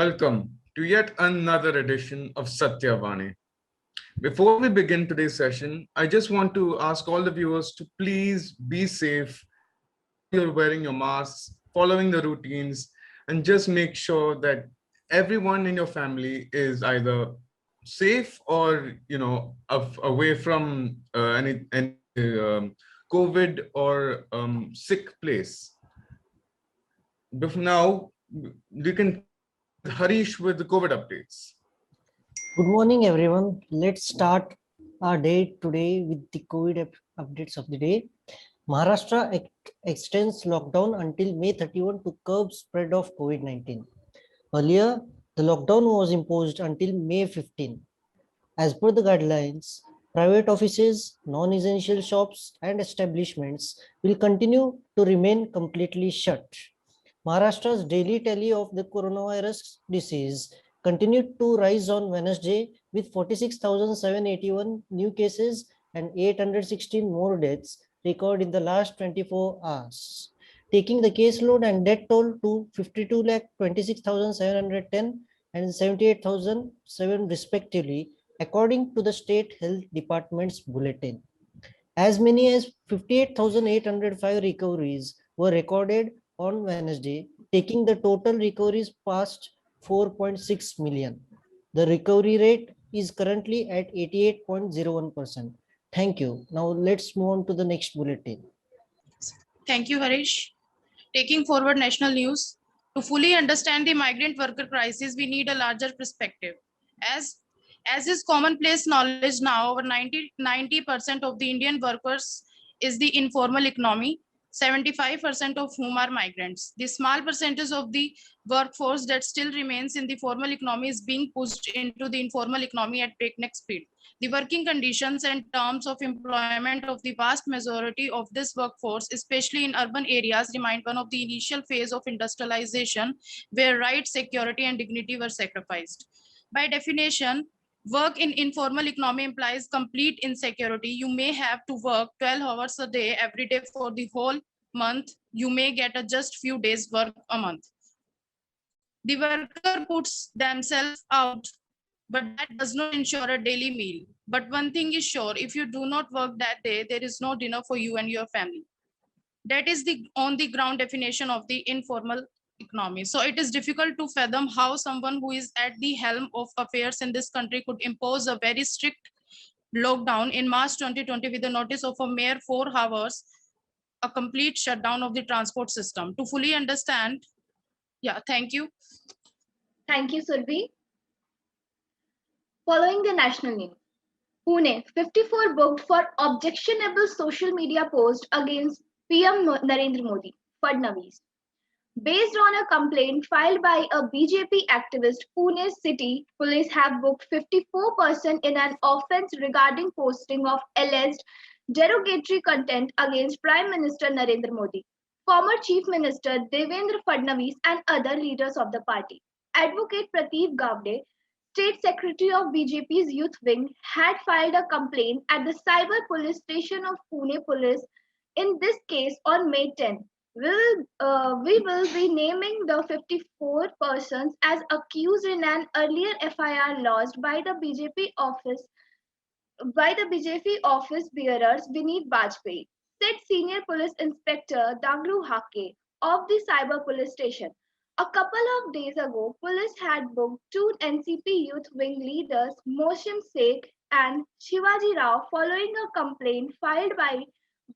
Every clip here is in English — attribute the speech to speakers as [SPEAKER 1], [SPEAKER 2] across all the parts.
[SPEAKER 1] welcome to yet another edition of Satyavani. Before we begin today's session, I just want to ask all the viewers to please be safe. You're wearing your masks, following the routines, and just make sure that everyone in your family is either safe or away from any COVID or sick place. Before now, we can continue with Harish with the COVID updates.
[SPEAKER 2] Good morning, everyone. Let's start our day today with the COVID updates of the day. Maharashtra extends lockdown until May 31 to curb spread of COVID-19. Earlier, the lockdown was imposed until May 15. As per the guidelines, private offices, non-essential shops and establishments will continue to remain completely shut. Maharashtra's daily tally of the coronavirus disease continued to rise on Wednesday with 46,781 new cases and 816 more deaths recorded in the last 24 hours, taking the caseload and death toll to 52,26,710 and 78,007 respectively, according to the State Health Department's bulletin. As many as 58,805 recoveries were recorded on Wednesday, taking the total recoveries past 4.6 million. The recovery rate is currently at 88.01%. Thank you. Now let's move on to the next bulletin.
[SPEAKER 3] Thank you, Harish. Taking forward national news, to fully understand the migrant worker crisis, we need a larger perspective. As is commonplace knowledge now, over 90% of the Indian workers is the informal economy, 75% of whom are migrants. The small percentage of the workforce that still remains in the formal economy is being pushed into the informal economy at breakneck speed. The working conditions and terms of employment of the vast majority of this workforce, especially in urban areas, remind one of the initial phase of industrialization, where rights, security, and dignity were sacrificed. By definition, work in informal economy implies complete insecurity. You may have to work 12 hours a day every day for the whole month. You may get a just few days work a month. The worker puts themselves out, but that does not ensure a daily meal. But one thing is sure, if you do not work that day, there is no dinner for you and your family. That is the on the ground definition of the informal economy. So it is difficult to fathom how someone who is at the helm of affairs in this country could impose a very strict lockdown in March 2020 with the notice of a mere 4 hours, a complete shutdown of the transport system. To fully understand, thank you.
[SPEAKER 4] Thank you, Surbi. Following the national news, Pune 54 booked for objectionable social media post against PM Narendra Modi, Fadnavis. Based on a complaint filed by a BJP activist, Pune City Police have booked 54% in an offence regarding posting of alleged derogatory content against Prime Minister Narendra Modi, former Chief Minister Devendra Fadnavis, and other leaders of the party. Advocate Pradeep Gavde, State Secretary of BJP's Youth Wing, had filed a complaint at the Cyber Police Station of Pune Police in this case on May 10. We will be naming the 54 persons as accused in an earlier FIR lodged by the BJP office bearers Vineet Bajpayee, said Senior Police Inspector Daglu Hake of the Cyber Police Station. A couple of days ago, police had booked two NCP Youth Wing leaders, Moshim Sheikh and Shivaji Rao, following a complaint filed by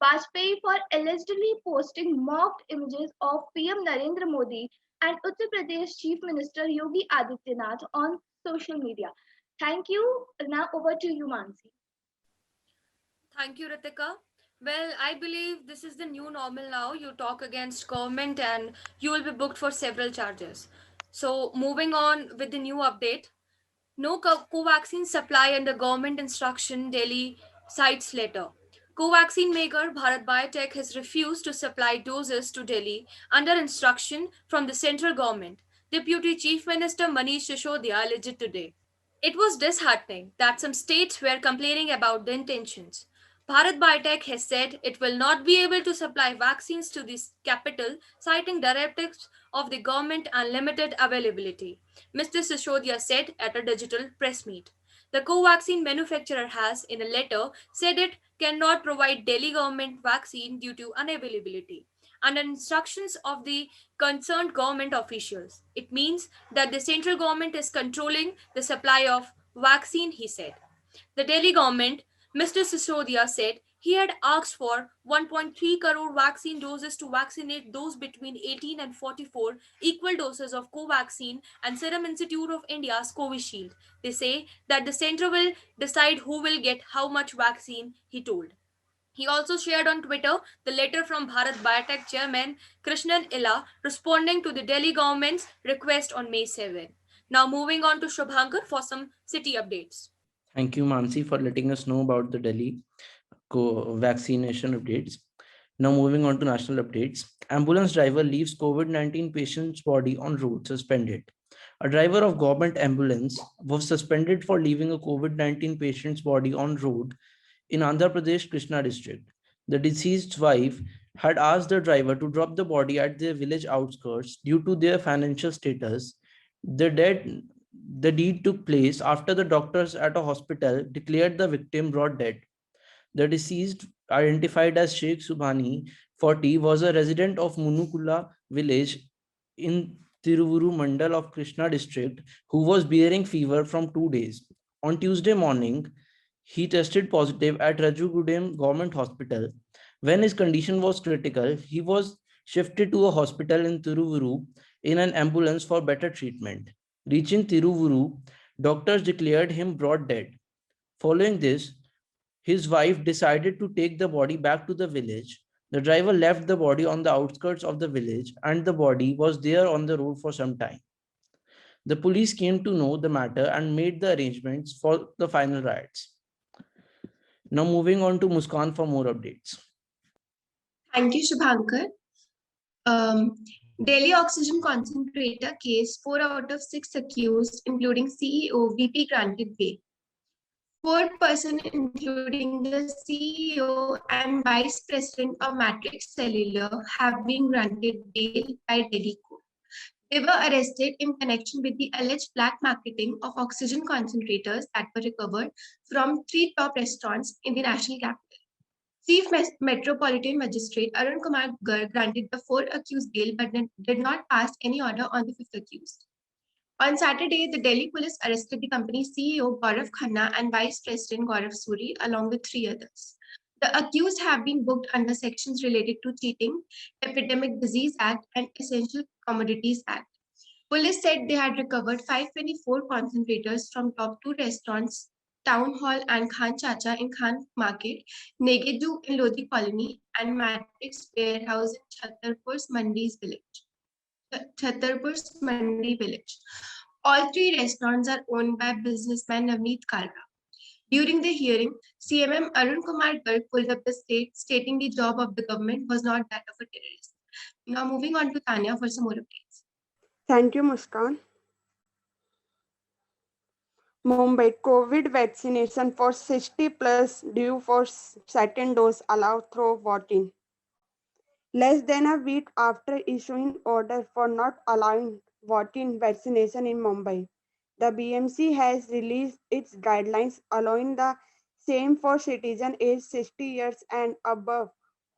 [SPEAKER 4] Bajpayee for allegedly posting mocked images of PM Narendra Modi and Uttar Pradesh Chief Minister Yogi Adityanath on social media. Thank you. Now over to you, Mansi.
[SPEAKER 5] Thank you, Ritika. Well, I believe this is the new normal now. You talk against government and you will be booked for several charges. So moving on with the new update. No Covaxin supply under government instruction, Delhi cites letter. Covaxin maker Bharat Biotech has refused to supply doses to Delhi under instruction from the central government. Deputy Chief Minister Manish Sisodia alleged today. It was disheartening that some states were complaining about the intentions. Bharat Biotech has said it will not be able to supply vaccines to this capital, citing directives of the government and limited availability, Mr. Sisodiya said at a digital press meet. The Covaxin manufacturer has, in a letter, said it cannot provide Delhi government vaccine due to unavailability under instructions of the concerned government officials. It means that the central government is controlling the supply of vaccine, he said. The Delhi government, Mr. Sisodia said he had asked for 1.3 crore vaccine doses to vaccinate those between 18 and 44, equal doses of Covaxin and Serum Institute of India's Covishield. They say that the center will decide who will get how much vaccine, he told. He also shared on Twitter the letter from Bharat Biotech chairman Krishnan Illa responding to the Delhi government's request on May 7. Now moving on to Shubhankar for some city updates.
[SPEAKER 6] Thank you, Mansi, for letting us know about the Delhi vaccination updates. Now moving on to national updates. Ambulance driver leaves COVID-19 patient's body on road suspended. A driver of government ambulance was suspended for leaving a COVID-19 patient's body on road in Andhra Pradesh, Krishna district. The deceased's wife had asked the driver to drop the body at their village outskirts due to their financial status. The dead the deed took place after the doctors at a hospital declared the victim brought dead. The deceased, identified as Sheikh Subhani, 40, was a resident of Munukula village in Tiruvuru Mandal of Krishna district who was bearing fever from 2 days. On Tuesday morning, he tested positive at Rajugudem Government Hospital. When his condition was critical, he was shifted to a hospital in Tiruvuru in an ambulance for better treatment. Reaching Tiruvuru, doctors declared him brought dead. Following this, his wife decided to take the body back to the village. The driver left the body on the outskirts of the village and the body was there on the road for some time. The police came to know the matter and made the arrangements for the final rites. Now moving on to Muskan for more updates.
[SPEAKER 7] Thank you, Shubhankar. Delhi oxygen concentrator case, 4 out of 6 accused, including CEO, VP granted bail. 4 persons, including the CEO and Vice President of Matrix Cellular, have been granted bail by Delhi court. They were arrested in connection with the alleged black marketing of oxygen concentrators that were recovered from 3 top restaurants in the national capital. Chief Metropolitan Magistrate Arun Kumar Garg granted the 4 accused bail but did not pass any order on the 5th accused. On Saturday, the Delhi police arrested the company's CEO Gaurav Khanna and Vice President Gaurav Suri along with 3 others. The accused have been booked under sections related to cheating, Epidemic Disease Act, and Essential Commodities Act. Police said they had recovered 524 concentrators from top 2 restaurants, Town Hall and Khan Chacha in Khan Market, Negedu in Lodi Colony, and Matrix Warehouse in Chhatarpur's Mandi village. All 3 restaurants are owned by businessman Navneet Kalra. During the hearing, CMM Arun Kumar Garg pulled up the state, stating the job of the government was not that of a terrorist. Now moving on to Tanya for some more updates.
[SPEAKER 8] Thank you, Muskan. Mumbai COVID vaccination for 60 plus due for second dose allowed through voting. Less than a week after issuing order for not allowing voting vaccination in Mumbai, the BMC has released its guidelines allowing the same for citizens aged 60 years and above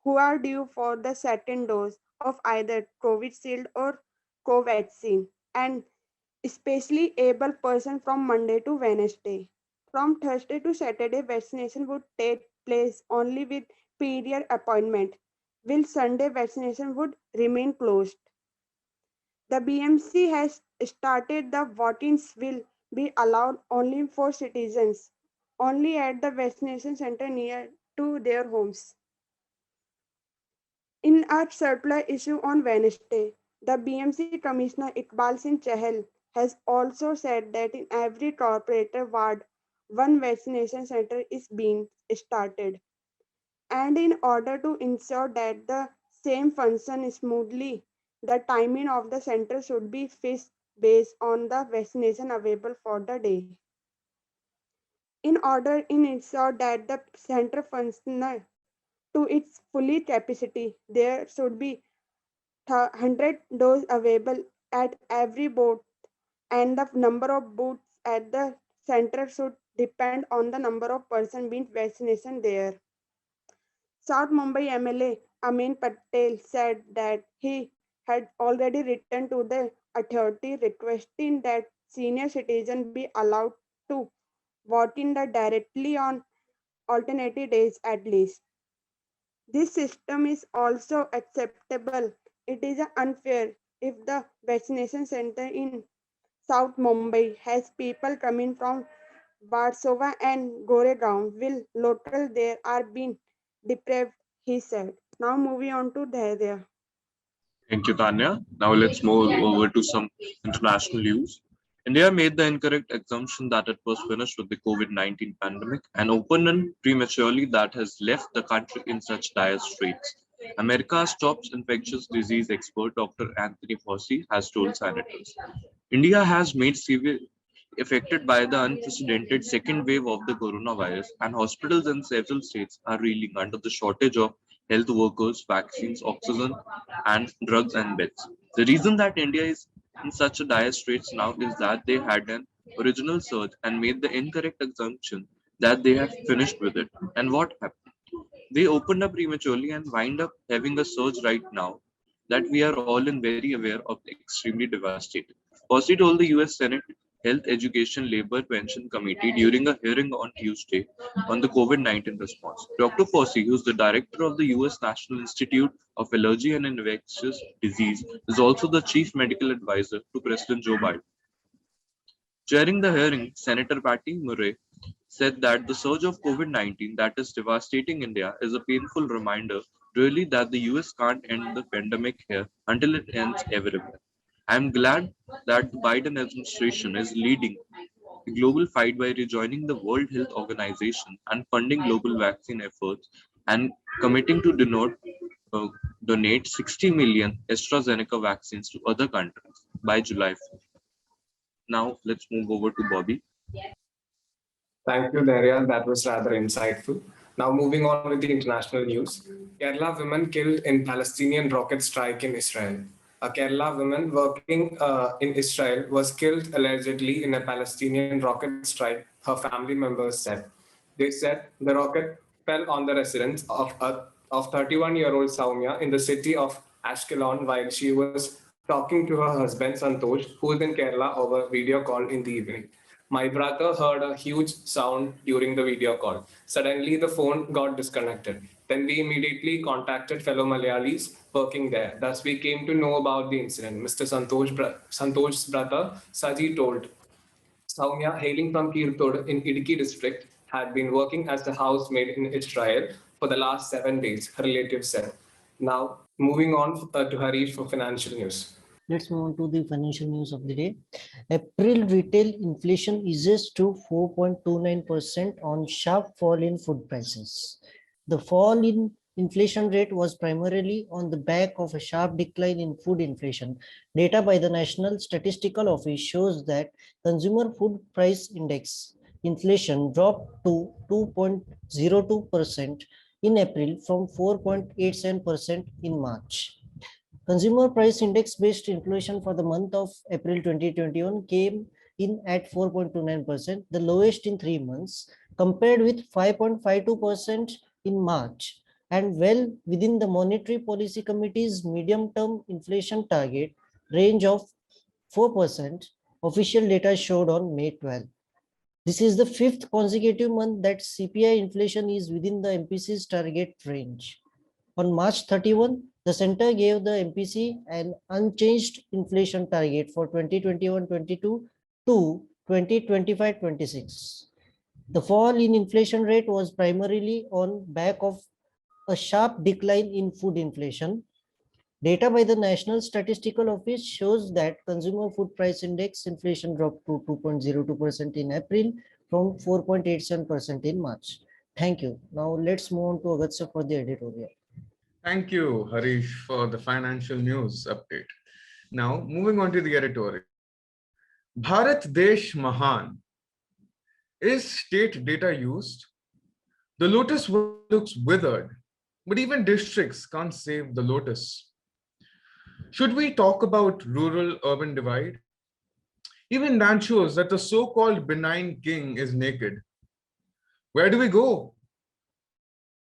[SPEAKER 8] who are due for the second dose of either Covishield or Covaxin, and especially able person from Monday to Wednesday. From Thursday to Saturday, vaccination would take place only with period appointment, while Sunday vaccination would remain closed. The BMC has started the votings will be allowed only for citizens, only at the vaccination center near to their homes. In a circular issue on Wednesday, the BMC Commissioner Iqbal Singh Chahal has also said that in every corporator ward, one vaccination center is being started. And in order to ensure that the same function smoothly, the timing of the center should be fixed based on the vaccination available for the day. in order to ensure that the center functions to its fully capacity. There should be 100 doses available at every booth, and the number of booths at the center should depend on the number of persons being vaccinated there. South Mumbai MLA Amin Patel said that he had already written to the authority requesting that senior citizens be allowed to vote in the directly on alternative days at least. This system is also acceptable. It is unfair if the vaccination center in South Mumbai has people coming from Warsaw and Goregaon, will local there are being deprived, he said. Now moving on to Dhairya.
[SPEAKER 9] Thank you, Tanya. Now let's move over to some international news. India made the incorrect assumption that it was finished with the COVID-19 pandemic and opened prematurely that has left the country in such dire straits. America's top infectious disease expert, Dr. Anthony Fauci, has told senators. India has made severe affected by the unprecedented second wave of the coronavirus, and hospitals in several states are reeling under the shortage of health workers, vaccines, oxygen, and drugs and beds. The reason that India is in such a dire straits now is that they had an original surge and made the incorrect assumption that they have finished with it. And what happened? They opened up prematurely and wind up having a surge right now that we are all in very aware of extremely devastating. Fauci told the US Senate Health Education Labor Pension Committee during a hearing on Tuesday on the COVID-19 response. Dr. Fauci, who is the director of the US National Institute of Allergy and Infectious Disease, is also the chief medical advisor to President Joe Biden. Chairing the hearing, Senator Patty Murray said that the surge of COVID-19 that is devastating India is a painful reminder, really, that the US can't end the pandemic here until it ends everywhere. I'm glad that the Biden administration is leading the global fight by rejoining the World Health Organization and funding global vaccine efforts and committing to donate 60 million AstraZeneca vaccines to other countries by July 4th. Now let's move over to Bobby.
[SPEAKER 10] Thank you, Daria. That was rather insightful. Now, moving on with the international news. Kerala women killed in Palestinian rocket strike in Israel. A Kerala woman working in Israel was killed allegedly in a Palestinian rocket strike, her family members said. They said the rocket fell on the residence of 31-year-old Saumya in the city of Ashkelon while she was talking to her husband Santosh, who is in Kerala, over video call in the evening. My brother heard a huge sound during the video call. Suddenly, the phone got disconnected. Then we immediately contacted fellow Malayalis working there. Thus, we came to know about the incident. Mr. Santosh's brother, Saji, told. Saumya, hailing from Kirtod in Idiki district, had been working as a housemaid in Israel for the last 7 days, her relatives said. Now, moving on to Harish for financial news.
[SPEAKER 2] Let's move on to the financial news of the day. April retail inflation eases to 4.29% on sharp fall in food prices. The fall in inflation rate was primarily on the back of a sharp decline in food inflation. Data by the National Statistical Office shows that consumer food price index inflation dropped to 2.02% in April from 4.87% in March. Consumer price index based inflation for the month of April 2021 came in at 4.29%, the lowest in 3 months, compared with 5.52% in March, and well within the Monetary Policy Committee's medium-term inflation target range of 4%, official data showed on May 12. This is the 5th consecutive month that CPI inflation is within the MPC's target range. On March 31, the center gave the MPC an unchanged inflation target for 2021-22 to 2025-26. The fall in inflation rate was primarily on back of a sharp decline in food inflation. Data by the National Statistical Office shows that consumer food price index inflation dropped to 2.02% in April from 4.87% in March. Thank you. Now let's move on to Agastya for the editorial.
[SPEAKER 1] Thank you, Harish, for the financial news update. Now, moving on to the editorial. Bharat Desh Mahan. Is state data used? The lotus looks withered, but even districts can't save the lotus. Should we talk about rural-urban divide? Even that shows that the so-called benign king is naked. Where do we go?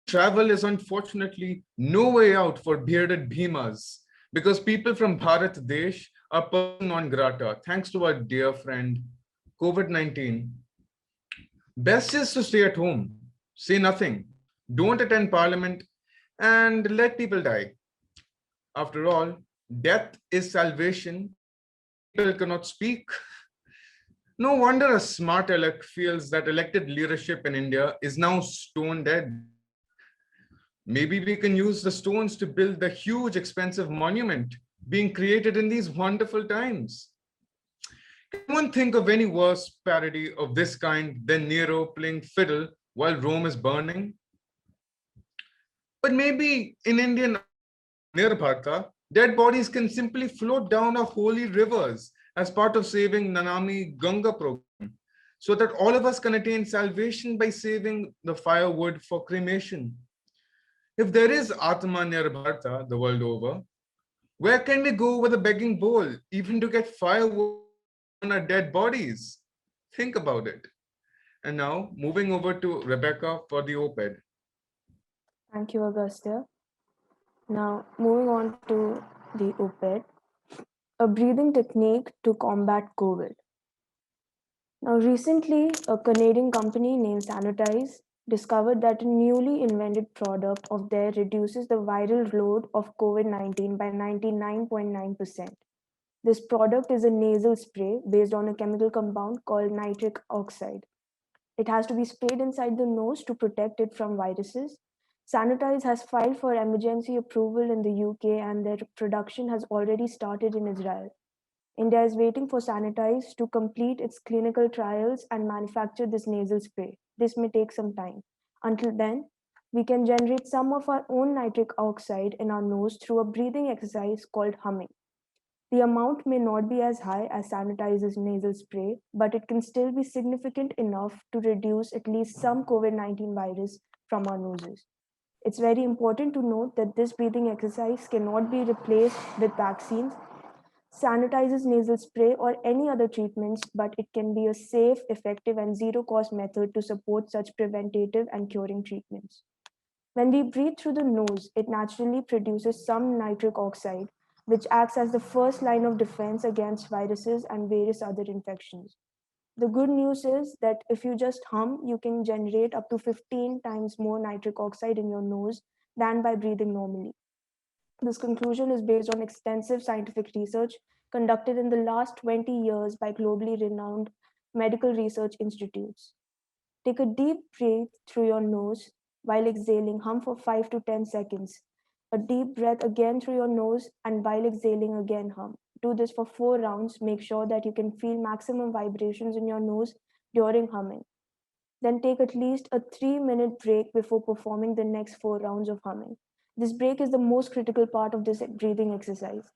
[SPEAKER 1] Travel is unfortunately no way out for bearded bhimas because people from Bharat Desh are person non grata thanks to our dear friend COVID-19. Best is to stay at home, say nothing, don't attend parliament, and let people die. After all, death is salvation. People cannot speak. No wonder a smart elect feels that elected leadership in India is now stone dead. Maybe we can use the stones to build the huge, expensive monument being created in these wonderful times. Can one think of any worse parody of this kind than Nero playing fiddle while Rome is burning? But maybe in Indian Nirbharta, dead bodies can simply float down our holy rivers as part of saving Nanami Ganga program, so that all of us can attain salvation by saving the firewood for cremation. If there is Atma Nirbharta the world over, where can we go with a begging bowl, even to get firewood on our dead bodies? Think about it. And now, moving over to Rebecca for the op-ed.
[SPEAKER 11] Thank you, Agastya. Now, moving on to the op-ed, a breathing technique to combat COVID. Now, recently, a Canadian company named Sanitize discovered that a newly invented product of theirs reduces the viral load of COVID-19 by 99.9%. This product is a nasal spray based on a chemical compound called nitric oxide. It has to be sprayed inside the nose to protect it from viruses. Sanitize has filed for emergency approval in the UK and their production has already started in Israel. India is waiting for Sanitize to complete its clinical trials and manufacture this nasal spray. This may take some time. Until then, we can generate some of our own nitric oxide in our nose through a breathing exercise called humming. The amount may not be as high as Sanitize's nasal spray, but it can still be significant enough to reduce at least some COVID-19 virus from our noses. It's very important to note that this breathing exercise cannot be replaced with vaccines, Sanitize's nasal spray, or any other treatments, but it can be a safe, effective, and zero-cost method to support such preventative and curing treatments. When we breathe through the nose, it naturally produces some nitric oxide, which acts as the first line of defense against viruses and various other infections. The good news is that if you just hum, you can generate up to 15 times more nitric oxide in your nose than by breathing normally. This conclusion is based on extensive scientific research conducted in the last 20 years by globally renowned medical research institutes. Take a deep breath through your nose while exhaling, hum for 5 to 10 seconds. A deep breath again through your nose, and while exhaling again, hum. Do this for 4 rounds. Make sure that you can feel maximum vibrations in your nose during humming. Then take at least a 3-minute break before performing the next 4 rounds of humming. This break is the most critical part of this breathing exercise.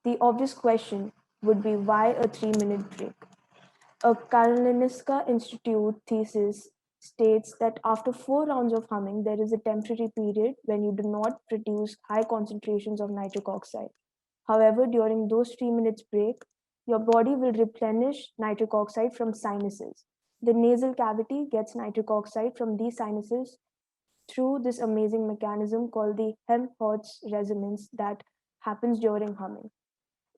[SPEAKER 11] The obvious question would be, why a 3-minute break? A Karolinska Institute thesis states that after 4 rounds of humming, there is a temporary period when you do not produce high concentrations of nitric oxide. However, during those 3 minutes break, your body will replenish nitric oxide from sinuses. The nasal cavity gets nitric oxide from these sinuses through this amazing mechanism called the Helmholtz resonance that happens during humming.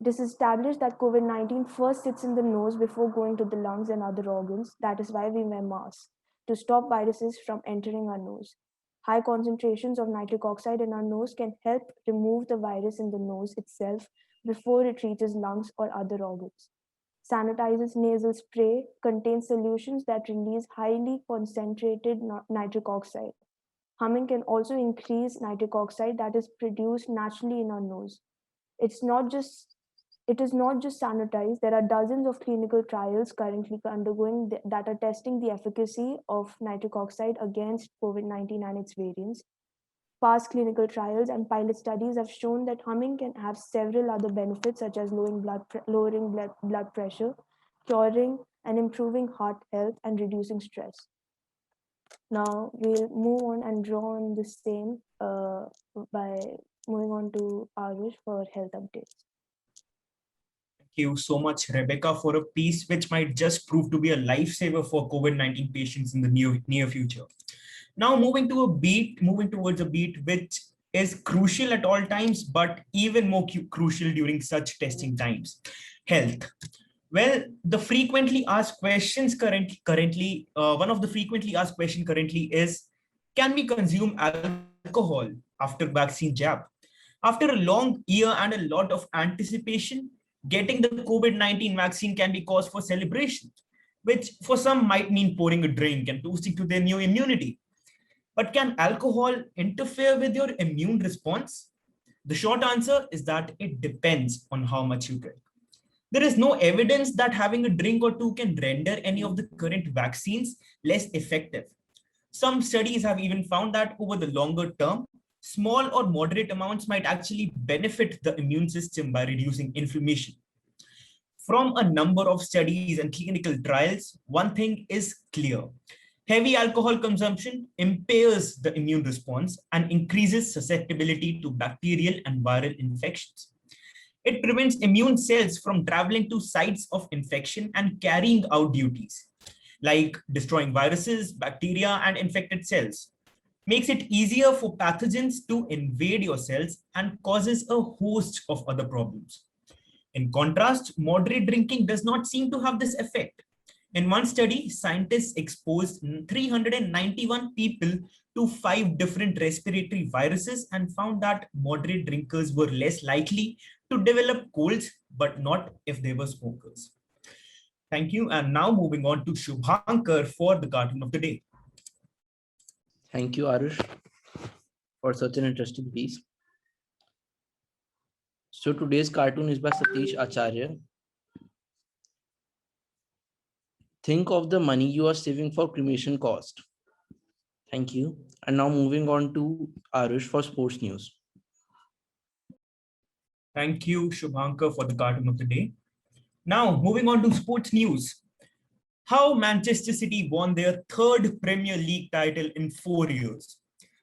[SPEAKER 11] It is established that COVID-19 first sits in the nose before going to the lungs and other organs. That is why we wear masks, to stop viruses from entering our nose. High concentrations of nitric oxide in our nose can help remove the virus in the nose itself before it reaches lungs or other organs. Sanitize's nasal spray contains solutions that release highly concentrated nitric oxide. Humming can also increase nitric oxide that is produced naturally in our nose. It is not just Sanitize. There are dozens of clinical trials currently undergoing that are testing the efficacy of nitric oxide against COVID-19 and its variants. Past clinical trials and pilot studies have shown that humming can have several other benefits, such as lowering blood pressure, curing and improving heart health and reducing stress. Now we'll move on and draw on the same by moving on to Arush for health updates.
[SPEAKER 12] Thank you so much, Rebecca, for a piece which might just prove to be a lifesaver for COVID-19 patients in the near future. Now moving towards a beat which is crucial at all times, but even more crucial during such testing times: health. Well, the frequently asked questions currently, one of the frequently asked questions currently is, can we consume alcohol after vaccine jab? After a long year and a lot of anticipation, getting the COVID-19 vaccine can be cause for celebration, which for some might mean pouring a drink and toasting to their new immunity. But can alcohol interfere with your immune response? The short answer is that it depends on how much you drink. There is no evidence that having a drink or two can render any of the current vaccines less effective. Some studies have even found that over the longer term, small or moderate amounts might actually benefit the immune system by reducing inflammation. From a number of studies and clinical trials, one thing is clear. Heavy alcohol consumption impairs the immune response and increases susceptibility to bacterial and viral infections. It prevents immune cells from traveling to sites of infection and carrying out duties, like destroying viruses, bacteria, and infected cells. Makes it easier for pathogens to invade your cells and causes a host of other problems. In contrast, moderate drinking does not seem to have this effect. In one study, scientists exposed 391 people to 5 different respiratory viruses and found that moderate drinkers were less likely to develop colds, but not if they were smokers. Thank you. And now moving on to Shubhankar for the cartoon of the day.
[SPEAKER 6] Thank you, Arush, for such an interesting piece. So today's cartoon is by Satish Acharya. Think of the money you are saving for cremation cost. Thank you. And now moving on to Arush for sports news.
[SPEAKER 12] Thank you, Shubhankar, for the cartoon of the day. Now, moving on to sports news. How Manchester City won their 3rd Premier League title in 4 years.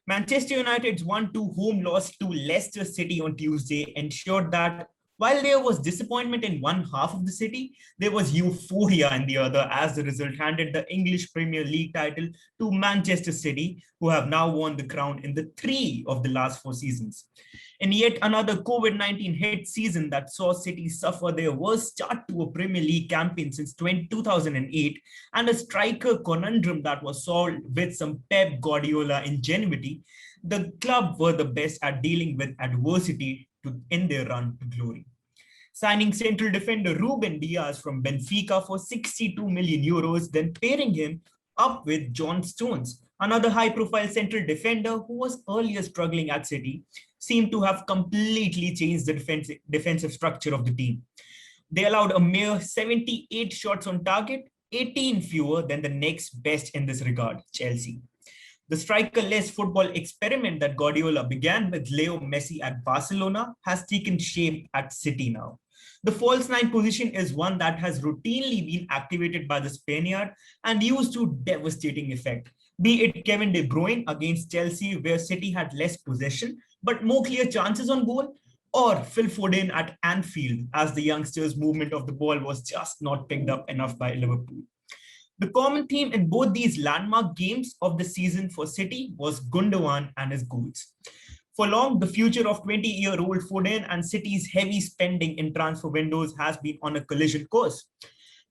[SPEAKER 12] Manchester United's 1-2 home loss to Leicester City on Tuesday ensured that while there was disappointment in one half of the city, there was euphoria in the other, as the result handed the English Premier League title to Manchester City, who have now won the crown in the 3 of the last 4 seasons. In yet another COVID-19 hit season that saw City suffer their worst start to a Premier League campaign since 2008, and a striker conundrum that was solved with some Pep Guardiola ingenuity, the club were the best at dealing with adversity in their run to glory. Signing central defender Ruben Dias from Benfica for 62 million euros, then pairing him up with John Stones, another high-profile central defender who was earlier struggling at City, seemed to have completely changed the defensive structure of the team. They allowed a mere 78 shots on target, 18 fewer than the next best in this regard, Chelsea. The striker-less football experiment that Guardiola began with Leo Messi at Barcelona has taken shape at City now. The false 9 position is one that has routinely been activated by the Spaniard and used to devastating effect, be it Kevin De Bruyne against Chelsea, where City had less possession but more clear chances on goal, or Phil Foden at Anfield, as the youngsters' movement of the ball was just not picked up enough by Liverpool. The common theme in both these landmark games of the season for City was Gundogan and his goals. For long, the future of 20-year-old Foden and City's heavy spending in transfer windows has been on a collision course.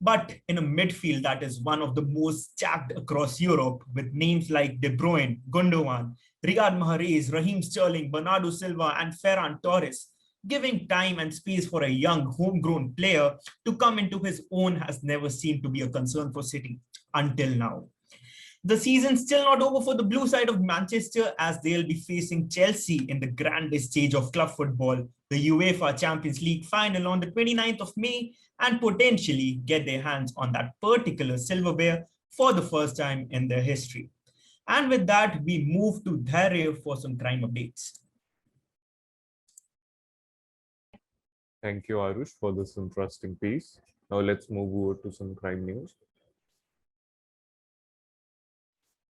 [SPEAKER 12] But in a midfield that is one of the most stacked across Europe, with names like De Bruyne, Gundogan, Riyad Mahrez, Raheem Sterling, Bernardo Silva, and Ferran Torres, giving time and space for a young homegrown player to come into his own has never seemed to be a concern for City until now. The season's still not over for the blue side of Manchester, as they'll be facing Chelsea in the grandest stage of club football, the UEFA Champions League final on the 29th of May, and potentially get their hands on that particular silverware for the first time in their history. And with that, we move to Dharya for some crime updates.
[SPEAKER 13] Thank you, Arush, for this interesting piece.
[SPEAKER 9] Now let's move over to some crime news.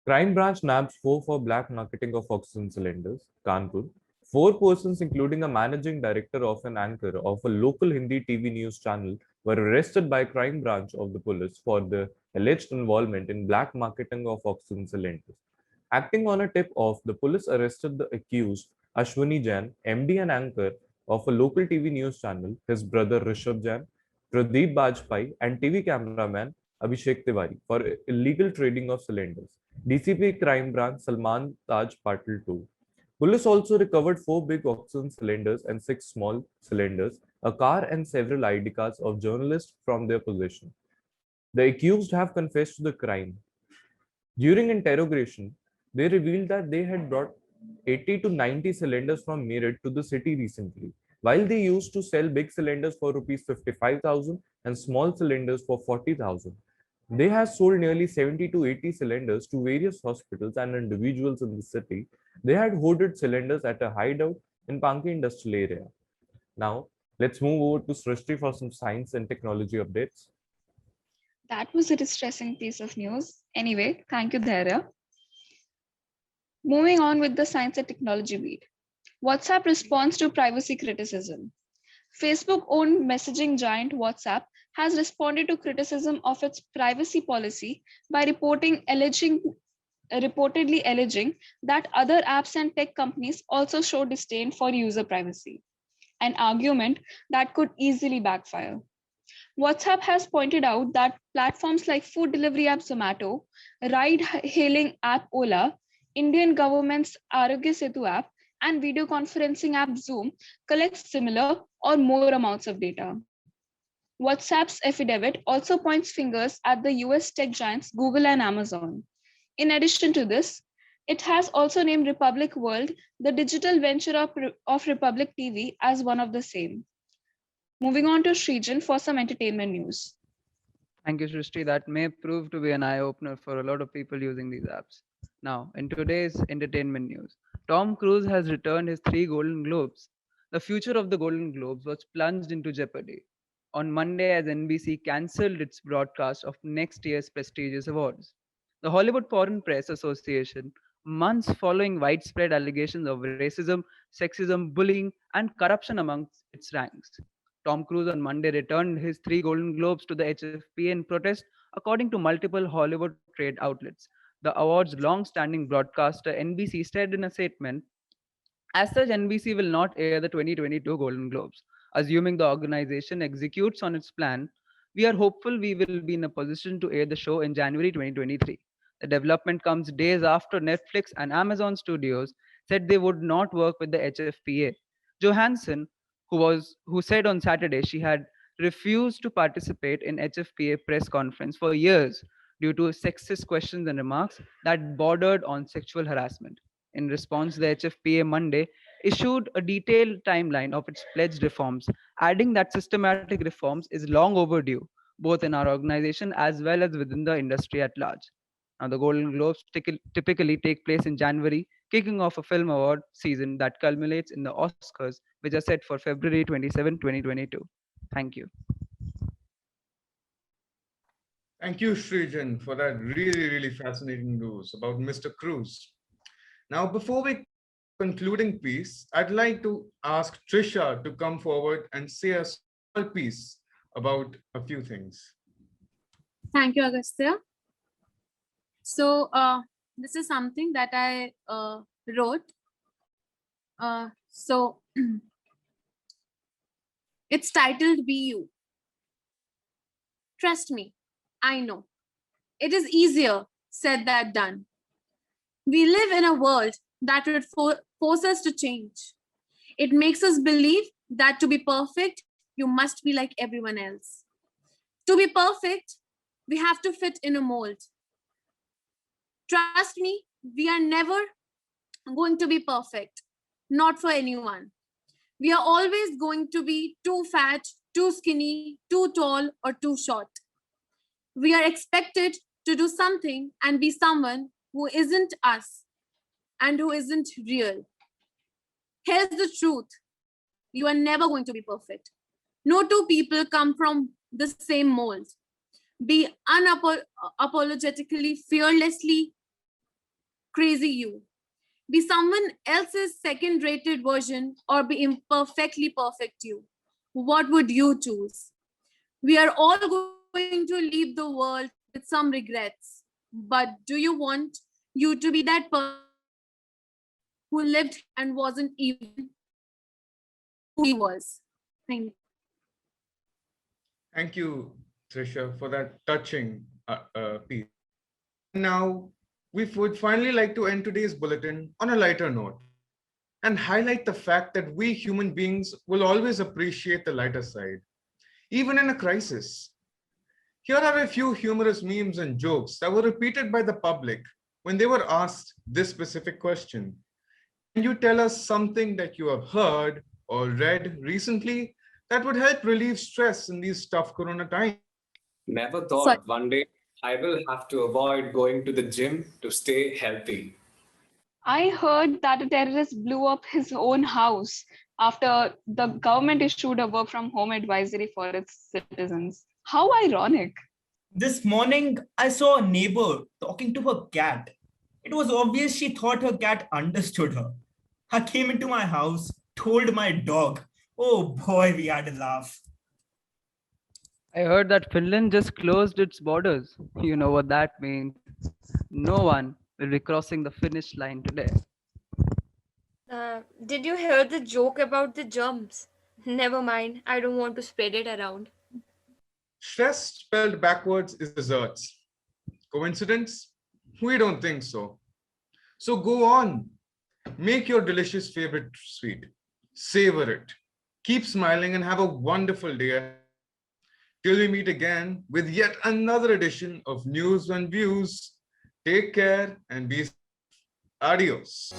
[SPEAKER 9] Crime branch nabs 4 for black marketing of oxygen cylinders, Kanpur. 4 persons, including a managing director of an anchor of a local Hindi TV news channel, were arrested by crime branch of the police for the alleged involvement in black marketing of oxygen cylinders. Acting on a tip-off, the police arrested the accused Ashwini Jain, MD and anchor of a local TV news channel, his brother Rishabh Jain, Pradeep Bajpai, and TV cameraman Abhishek Tiwari for illegal trading of cylinders. DCP Crime Branch Salman Taj Patil 2. Police also recovered 4 big oxygen cylinders and 6 small cylinders, a car and several ID cards of journalists from their possession. The accused have confessed to the crime. During interrogation, they revealed that they had brought 80 to 90 cylinders from Meerut to the city recently, while they used to sell big cylinders for rupees 55,000 and small cylinders for 40,000. They have sold nearly 70 to 80 cylinders to various hospitals and individuals in the city. They had hoarded cylinders at a hideout in Panki industrial area. Now, let's move over to Srishti for some science and technology updates.
[SPEAKER 13] That was a distressing piece of news. Anyway, thank you, Dhairya. Moving on with the science and technology beat. WhatsApp responds to privacy criticism. Facebook-owned messaging giant WhatsApp has responded to criticism of its privacy policy by reportedly alleging that other apps and tech companies also show disdain for user privacy, an argument that could easily backfire. WhatsApp has pointed out that platforms like food delivery app Zomato, ride-hailing app Ola, Indian government's Arogya Setu app, and video conferencing app Zoom collect similar or more amounts of data. WhatsApp's affidavit also points fingers at the US tech giants Google and Amazon. In addition to this, it has also named Republic World, the digital venture of Republic TV, as one of the same. Moving on to Srijan for some entertainment news.
[SPEAKER 14] Thank you, Srishti. That may prove to be an eye-opener for a lot of people using these apps. Now, in today's entertainment news, Tom Cruise has returned his 3 Golden Globes. The future of the Golden Globes was plunged into jeopardy on Monday as NBC cancelled its broadcast of next year's prestigious awards. The Hollywood Foreign Press Association, months following widespread allegations of racism, sexism, bullying, and corruption amongst its ranks. Tom Cruise on Monday returned his 3 Golden Globes to the HFPA in protest, according to multiple Hollywood trade outlets. The award's long-standing broadcaster NBC said in a statement, as such, NBC will not air the 2022 Golden Globes. Assuming the organization executes on its plan, we are hopeful we will be in a position to air the show in January 2023. The development comes days after Netflix and Amazon Studios said they would not work with the HFPA. Johansson, who said on Saturday she had refused to participate in HFPA press conference for years due to sexist questions and remarks that bordered on sexual harassment. In response, the HFPA Monday issued a detailed timeline of its pledged reforms, adding that systematic reforms is long overdue, both in our organization as well as within the industry at large. Now, the Golden Globes typically take place in January, kicking off a film award season that culminates in the Oscars, which are set for February 27, 2022. Thank you.
[SPEAKER 1] Thank you, Srijan, for that really fascinating news about Mr. Cruise. Now, before we concluding piece, I'd like to ask Trisha to come forward and say a small piece about a few things.
[SPEAKER 15] Thank you, Agastya. So this is something that I wrote. It's titled Be You. Trust me, I know. It is easier said than done. We live in a world that would force us to change. It makes us believe that to be perfect, you must be like everyone else. To be perfect, we have to fit in a mold. Trust me, we are never going to be perfect, not for anyone. We are always going to be too fat, too skinny, too tall, or too short. We are expected to do something and be someone who isn't us and who isn't real. Here's the truth. You are never going to be perfect. No two people come from the same mold. Be unapologetically, fearlessly crazy you. Be someone else's second rated version or be imperfectly perfect you. What would you choose? We are all going to leave the world with some regrets. But do you want you to be that person who lived and wasn't even who he was? Thank you.
[SPEAKER 1] Thank you, Trisha, for that touching piece. Now, we would finally like to end today's bulletin on a lighter note and highlight the fact that we human beings will always appreciate the lighter side, even in a crisis. Here are a few humorous memes and jokes that were repeated by the public when they were asked this specific question. Can you tell us something that you have heard or read recently that would help relieve stress in these tough corona times?
[SPEAKER 10] Never thought one day I will have to avoid going to the gym to stay healthy.
[SPEAKER 13] I heard that a terrorist blew up his own house after the government issued a work from home advisory for its citizens. How ironic.
[SPEAKER 12] This morning, I saw a neighbor talking to her cat. It was obvious she thought her cat understood her. I came into my house, told my dog. Oh boy, we had a laugh.
[SPEAKER 14] I heard that Finland just closed its borders. You know what that means. No one will be crossing the finish line today.
[SPEAKER 5] Did you hear the joke about the germs? Never mind, I don't want to spread it around.
[SPEAKER 1] Stress spelled backwards is desserts. Coincidence? We don't think so. So go on. Make your delicious favorite sweet. Savor it. Keep smiling and have a wonderful day. Till we meet again with yet another edition of News and Views. Take care and be safe. Adios.